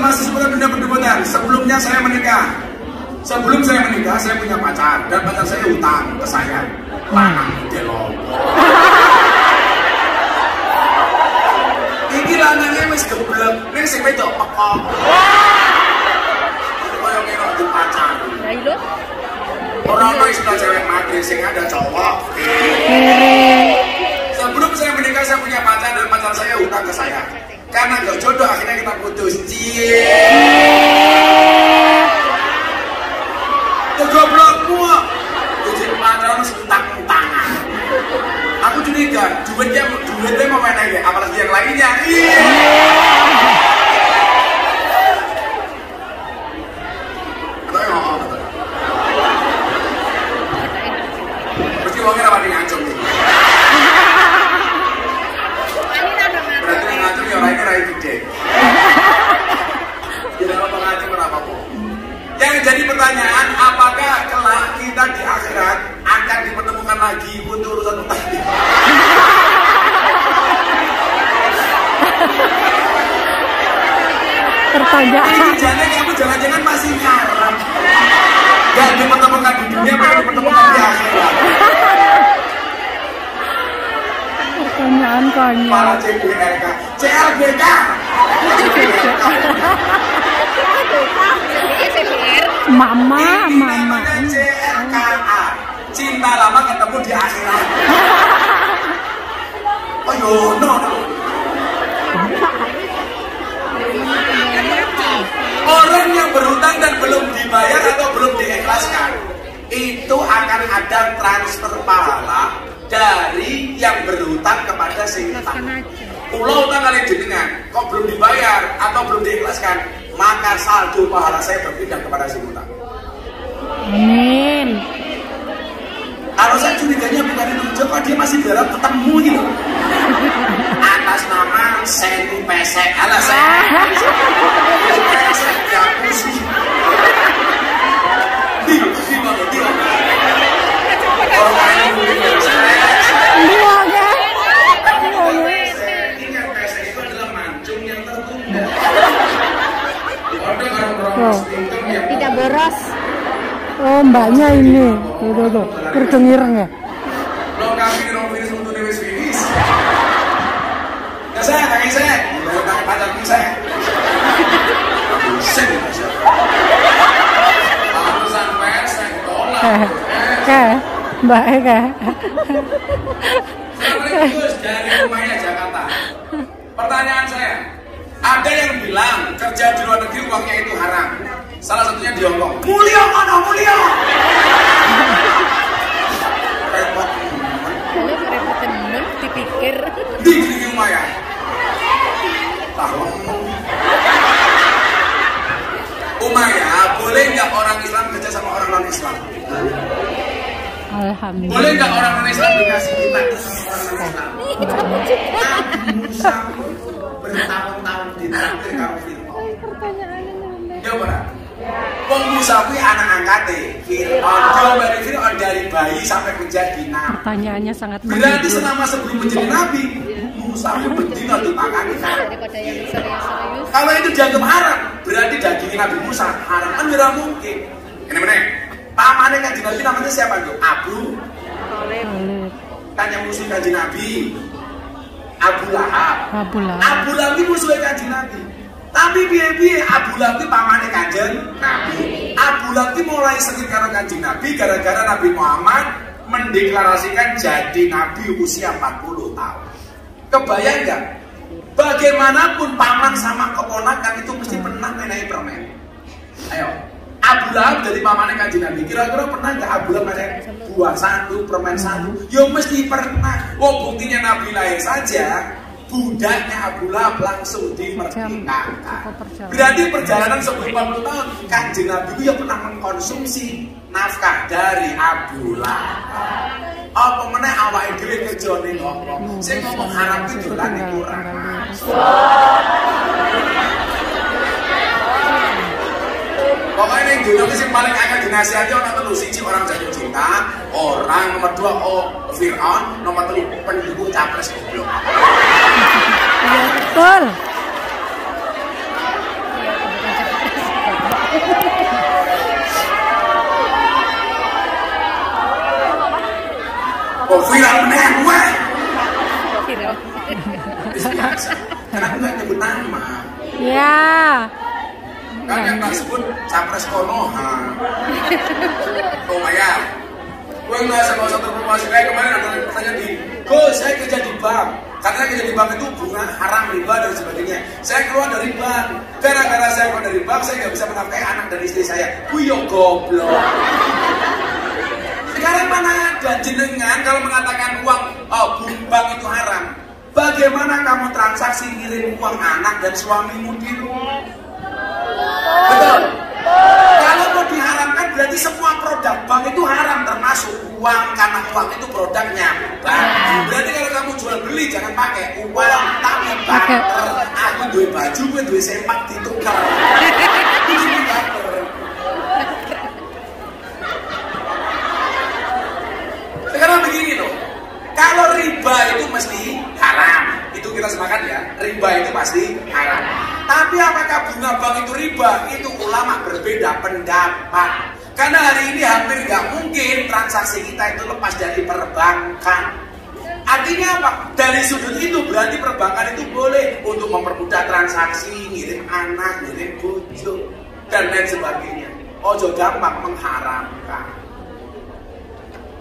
masih seputar dunia perdukunan. Sebelumnya saya menikah. Sebelum saya menikah, saya punya pacar dan pacar saya utang ke saya. Lanang delok. Iki lanangnya wis geblek, ning sing wedok pekok. Koyo kira di pacar. Ya lho. Ora ono istilah cewek mati, sing ada cowok. Sebelum saya menikah, saya punya pacar dan pacar saya utang ke saya. Karena gak jodoh akhirnya kita putus. Cie. Kegoblokmu. Jadi pacaran harus utang-utangan. Aku curiga, duitnya mau main aja, apalagi yang lainnya. Iya. Mesti uangnya rapat ngancung nih. Berarti ngancung ya orangnya rai gede. Tidak apa ngancung berapa pun. Yang jadi pertanyaan, apakah kelak kita di akhirat akan dipertemukan lagi untuk urusan utang? Pertanyaan. Jangan kamu jangan-jangan masih ngarang. Gak dipertemukan di dunia, malah dipertemukan di akhirat. Pertanyaan konyol. Para CBLK, CLBK. Mama. CLKA. Cinta lama ketemu di akhirat. Oh yo, no. Orang yang berhutang dan belum dibayar atau belum diikhlaskan, itu akan ada transfer pahala dari yang berhutang kepada si hutang. Pulau utang kali jenengan, kok belum dibayar atau belum diikhlaskan, maka saldo pahala saya berpindah kepada si hutang. Amin. Kalau saya curiganya bukan itu, kok dia masih dalam ketemu gitu. Atas nama Seni Pesek, alah saya. Pesek gabus. Di mana? Orang ini saya. Ingat pesek itu adalah mancung yang tertunda. Ada orang-orang yang Tidak boros. Oh, mbaknya ini. Tuh. Kerudung ireng ya. Lo kami virus untuk Dewi Swinis. Ya saya, kaki saya. Udah pakai pacar saya. Buset ya saya. Lulusan pers saya tolak. Mbak Eka. Assalamualaikum Gus, dari rumahnya Jakarta. Pertanyaan saya, ada yang bilang kerja di luar negeri uangnya itu haram. Salah satunya di Hongkong. Mulia mana mulia? Repot. Repot temen dipikir. Di rumah ya. Tahu. Umaya, boleh nggak orang Islam kerja sama orang non Islam? Alhamdulillah. Boleh nggak orang non Islam dikasih kita sama orang non Islam? Nabi Musa bertahun-tahun ditraktir karo Fir'aun. Jawab ora? Wong Musa kuwi anak angkate Fir'aun. Jawaban Fir'aun dari bayi sampai menjadi nabi. Pertanyaannya sangat berarti selama sebelum menjadi nabi, Musa itu berdina dimakan. daripada yang serius-serius. Kalau itu dianggap haram, berarti daging Nabi Musa haram kan tidak mungkin. Ini mana? Pamannya kanjeng Nabi namanya siapa tuh? Abu kan yang musuh kanjeng Nabi. Abu Lahab. Abu Lahab itu musuh kanjeng Nabi. Tapi biar Abu Lahab itu pamannya kanjeng Nabi. Abu Lahab itu mulai sengit karena kanjeng Nabi gara-gara Nabi Muhammad mendeklarasikan jadi Nabi usia 40 tahun. Kebayang nggak? Bagaimanapun paman sama keponakan itu mesti pernah mengenai permen. Ayo, Abu Lahab dari pamannya kanjeng Nabi. Kira-kira pernah nggak Abu Lahab makan buah satu, permen satu? Yo mesti pernah. Oh buktinya Nabi lahir saja, budaknya Abu Lahab langsung dimerdekakan. Berarti perjalanan 40 tahun kanjeng Nabi itu ya pernah mengkonsumsi nafkah dari Abu Lahab. Apa meneh awake dhewe kerjane ngomong. Sing ngomong haram itu dolane kurang. Pokoknya yang dunia ini paling akan dinasihati orang telu siji orang jatuh cinta, orang nomor 2 Fir'aun, nomor 3 pendukung capres goblok. Iya betul. Kok viral meneh gue? Karena aku nggak nyebut nama. Ya. Kan yang tak sebut capres Konoha. Oh ya. Gue nggak sama satu informasi kayak kemarin ada pertanyaan di, saya kerja di bank. Karena kerja di bank itu bunga haram, riba dan sebagainya. Saya keluar dari bank. Gara-gara saya keluar dari bank, saya nggak bisa menafkahi anak dan istri saya. Kuyo goblok. Sekarang mana ada jenengan kalau mengatakan uang bank itu haram? Bagaimana kamu transaksi ngirim uang anak dan suamimu di rumah? Betul. Kalau mau diharamkan berarti semua produk bank itu haram, termasuk uang, karena uang itu produknya bank. Berarti kalau kamu jual beli jangan pakai uang, tapi barter. Aku duwe baju, gue duwe sempak ditukar. Itu barter. Sekarang begini loh, kalau riba itu mesti haram, itu kita sepakat ya, riba itu pasti haram. Tapi apakah bunga bank itu riba? Itu ulama berbeda pendapat. Karena hari ini hampir nggak mungkin transaksi kita itu lepas dari perbankan. Artinya apa? Dari sudut itu berarti perbankan itu boleh untuk mempermudah transaksi, ngirim anak, ngirim bojo, dan lain sebagainya. Ojo gampang mengharamkan.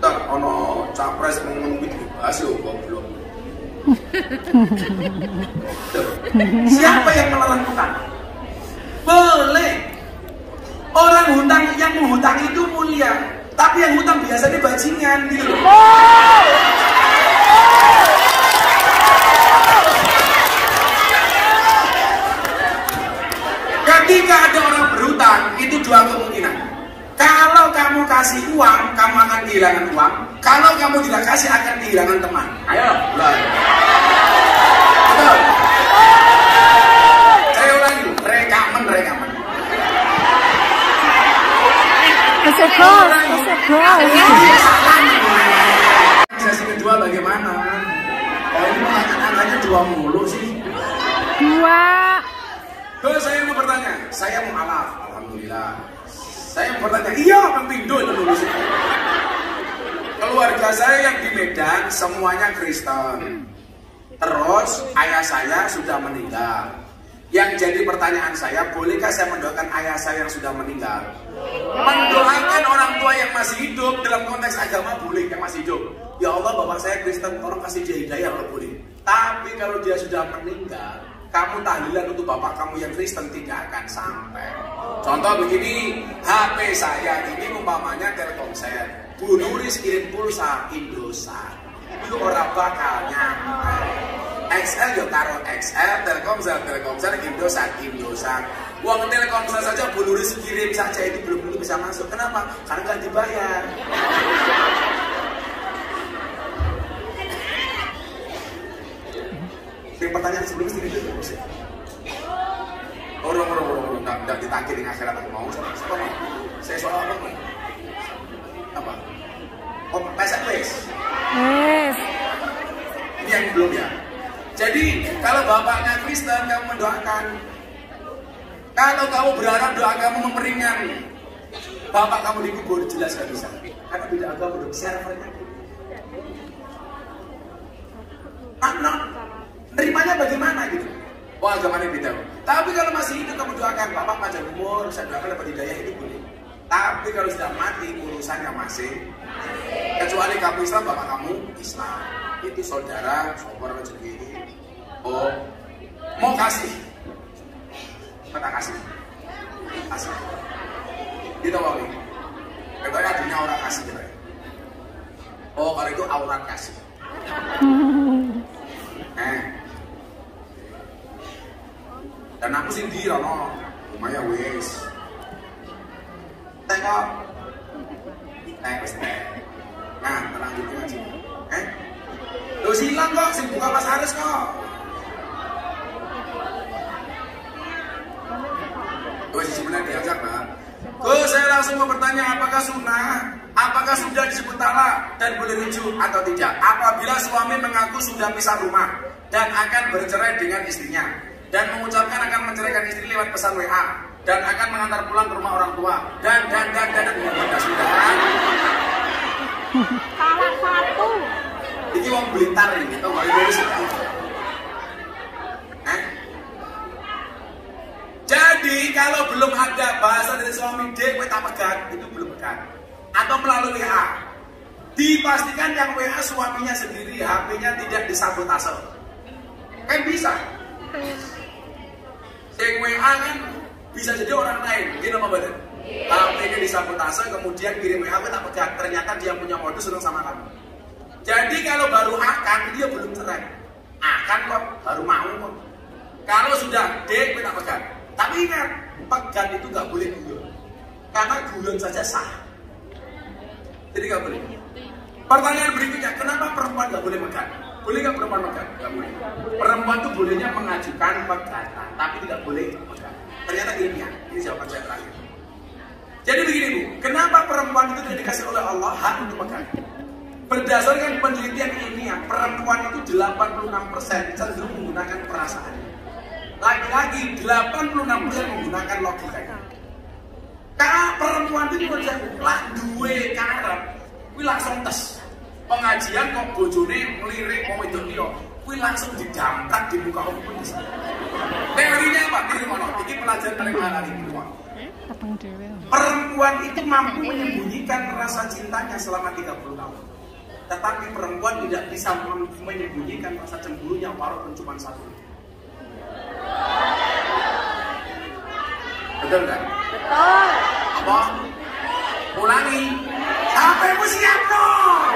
Ono capres ngomong bebas yo goblok. Siapa yang melarang hutang? Boleh. Orang hutang yang menghutang itu mulia, tapi yang hutang biasanya bajingan gitu. Ketika ada orang berhutang, itu dua kemungkinan. Kalau kamu kasih uang, kamu akan kehilangan uang. Kalau kamu tidak kasih, akan kehilangan teman. Ayo, mulai. Betul. Saya ulangi, rekaman. Kesekol. Sesi kedua bagaimana? Oh ini angkanya 2 mulu sih. 2. Saya mau bertanya, saya mau alaf, alhamdulillah. Saya mau bertanya, iya Bang Pindo itu nulis. Keluarga saya yang di Medan semuanya Kristen. Terus ayah saya sudah meninggal. Yang jadi pertanyaan saya, bolehkah saya mendoakan ayah saya yang sudah meninggal? Mendoakan orang tua yang masih hidup dalam konteks agama boleh, yang masih hidup. Ya Allah, bapak saya Kristen, tolong kasih dia hidayah kalau boleh. Tapi kalau dia sudah meninggal, kamu tahlilan untuk bapak kamu yang Kristen tidak akan sampai. Contoh begini, HP saya ini umpamanya Telkomsel, Bu Nuris kirim pulsa Indosat, itu orang bakal nyampe. XL yo karo XL, Telkomsel, Indosat. Uang Telkomsel saja Bu Nuris kirim saja itu belum bisa masuk. Kenapa? Karena nggak dibayar. Pertanyaan sebelumnya sedikit dulu sih. Orang nggak ditagih dengan akhirat aku mau. Saya soal apa nih? Apa? Oh, PSS. Yes. Ini yang belum ya. Jadi kalau bapaknya Kristen, kamu mendoakan. Kalau kamu berharap doa kamu memperingan bapak kamu dikubur, jelas gak bisa. Karena beda agama dong, servernya. Anak nerimanya bagaimana gitu? Oh agamanya beda. Tapi kalau masih hidup kamu doakan bapak panjang umur, saya doakan dapat hidayah, itu boleh. Tapi kalau sudah mati urusannya masih. Kecuali kamu Islam, bapak kamu Islam, itu saudara, sopor rezeki. Oh, mau kasih, kita kasih. Kita mau nih. Katanya dunia orang kasih gitu. Oh kalau itu aurat kasih. Dan aku sih di Rono, lumayan wes. Tengok, nah tenang gitu aja. Lo silang kok, sih buka Mas Aris kok. Gue sih sebenarnya diajak Pak. Saya langsung mau bertanya, apakah sunnah, apakah sudah disebut talak dan boleh rujuk atau tidak? Apabila suami mengaku sudah pisah rumah dan akan bercerai dengan istrinya, dan mengucapkan akan menceraikan istri lewat pesan WA, dan akan mengantar pulang ke rumah orang tua, dan sudah. Salah satu. Iki wong Blitar iki, tau gak lurus. Jadi kalau belum ada bahasa dari suami D, kowe tak pegat, itu belum pegat. Atau melalui WA. Dipastikan yang WA suaminya sendiri, HP-nya tidak disabotase. Kan bisa. Yang WA kan bisa jadi orang lain, gini apa badan? HP-nya disabotase, kemudian kirim WA, tak pegat. Ternyata dia punya modus senang sama kamu. Jadi kalau baru akan, dia belum cerai. Akan kok, baru mau kok. Kalau sudah D, tak pegat. Tapi ingat, pegat itu nggak boleh guyon. Karena guyon saja sah. Jadi nggak boleh. Pertanyaan berikutnya, kenapa perempuan nggak boleh pegat? Boleh nggak perempuan pegat? Nggak boleh. Perempuan itu bolehnya mengajukan pegatan, tapi tidak boleh pegat. Ternyata ilmiah. Ini jawaban saya terakhir. Jadi begini Bu, kenapa perempuan itu tidak dikasih oleh Allah hak untuk pegat? Berdasarkan penelitian ilmiah, perempuan itu 86% cenderung menggunakan perasaan. Laki-laki 86% menggunakan logikanya. Karena perempuan itu lah duwe karep, kuwi langsung tes. Pengajian kok bojone ngelirik mau wedok liya, kuwi langsung didamprat di muka umum. Teorinya apa? Ini ngono. Iki pelajaran paling mahal iki. Perempuan itu mampu menyembunyikan rasa cintanya selama 30 tahun. Tetapi perempuan tidak bisa menyembunyikan rasa cemburunya walaupun cuma 1. Betul kan? Betul. Apa? Ulangi. Sampai siap dong.